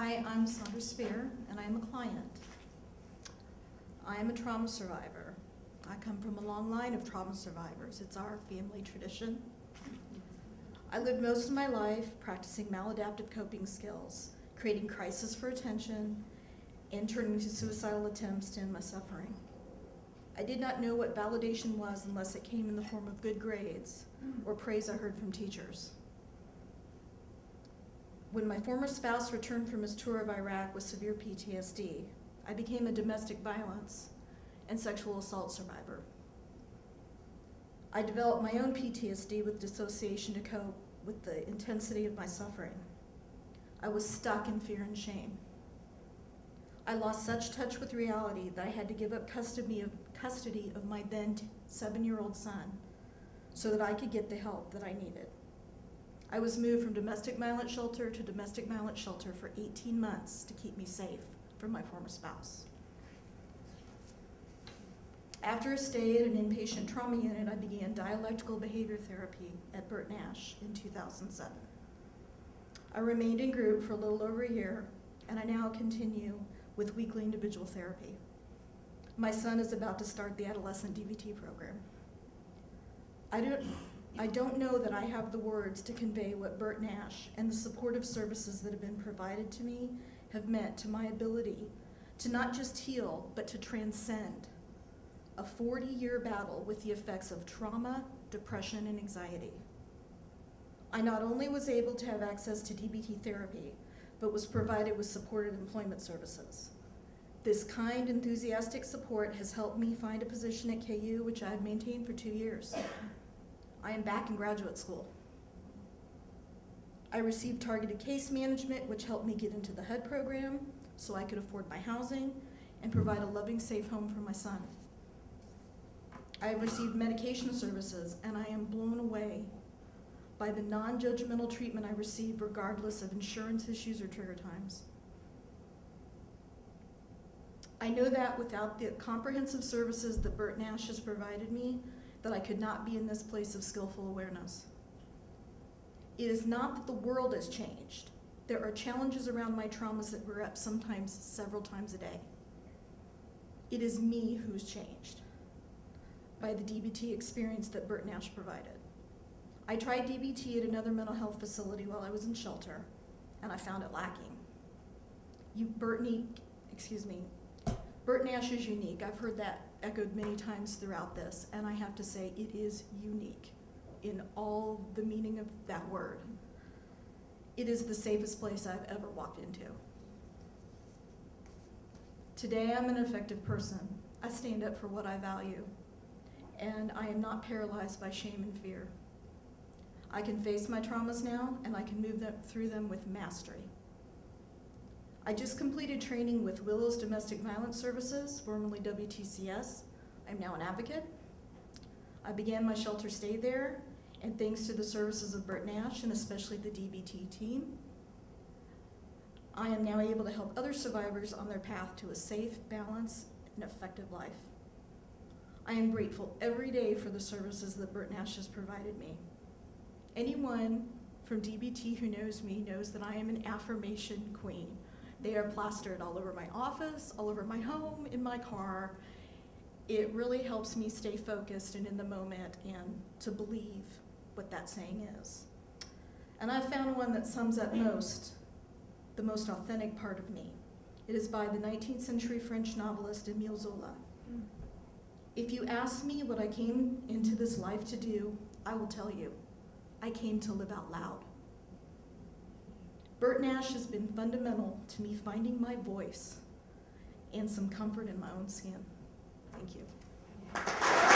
Hi, I'm Sandra Spear, and I'm a client. I am a trauma survivor. I come from a long line of trauma survivors. It's our family tradition. I lived most of my life practicing maladaptive coping skills, creating crisis for attention, and turning to suicidal attempts to end my suffering. I did not know what validation was unless it came in the form of good grades or praise I heard from teachers. When my former spouse returned from his tour of Iraq with severe PTSD, I became a domestic violence and sexual assault survivor. I developed my own PTSD with dissociation to cope with the intensity of my suffering. I was stuck in fear and shame. I lost such touch with reality that I had to give up custody of my then 7-year-old son so that I could get the help that I needed. I was moved from domestic violence shelter to domestic violence shelter for 18 months to keep me safe from my former spouse. After a stay at an inpatient trauma unit, I began dialectical behavior therapy at Burt Nash in 2007. I remained in group for a little over a year, and I now continue with weekly individual therapy. My son is about to start the adolescent DBT program. I don't know that I have the words to convey what Burt Nash and the supportive services that have been provided to me have meant to my ability to not just heal, but to transcend a 40-year battle with the effects of trauma, depression, and anxiety. I not only was able to have access to DBT therapy, but was provided with supportive employment services. This kind, enthusiastic support has helped me find a position at KU, which I've maintained for 2 years. I am back in graduate school. I received targeted case management, which helped me get into the HUD program so I could afford my housing and provide a loving, safe home for my son. I have received medication services, and I am blown away by the non-judgmental treatment I receive regardless of insurance issues or trigger times. I know that without the comprehensive services that Burt Nash has provided me, that I could not be in this place of skillful awareness. It is not that the world has changed. There are challenges around my traumas that rear up sometimes several times a day. It is me who's changed by the DBT experience that Burt Nash provided. I tried DBT at another mental health facility while I was in shelter, and I found it lacking. Burt Nash is unique. I've heard that echoed many times throughout this, and I have to say it is unique in all the meaning of that word. It is the safest place I've ever walked into. Today I'm an effective person. I stand up for what I value, and I am not paralyzed by shame and fear. I can face my traumas now, and I can move through them with mastery. I just completed training with Willow's Domestic Violence Services, formerly WTCS. I'm now an advocate. I began my shelter stay there, and thanks to the services of Burt Nash and especially the DBT team, I am now able to help other survivors on their path to a safe, balanced, and effective life. I am grateful every day for the services that Burt Nash has provided me. Anyone from DBT who knows me knows that I am an affirmation queen. They are plastered all over my office, all over my home, in my car. It really helps me stay focused and in the moment and to believe what that saying is. And I've found one that sums up the most authentic part of me. It is by the 19th century French novelist Émile Zola. If you ask me what I came into this life to do, I will tell you, I came to live out loud. Burt Nash has been fundamental to me finding my voice and some comfort in my own skin. Thank you.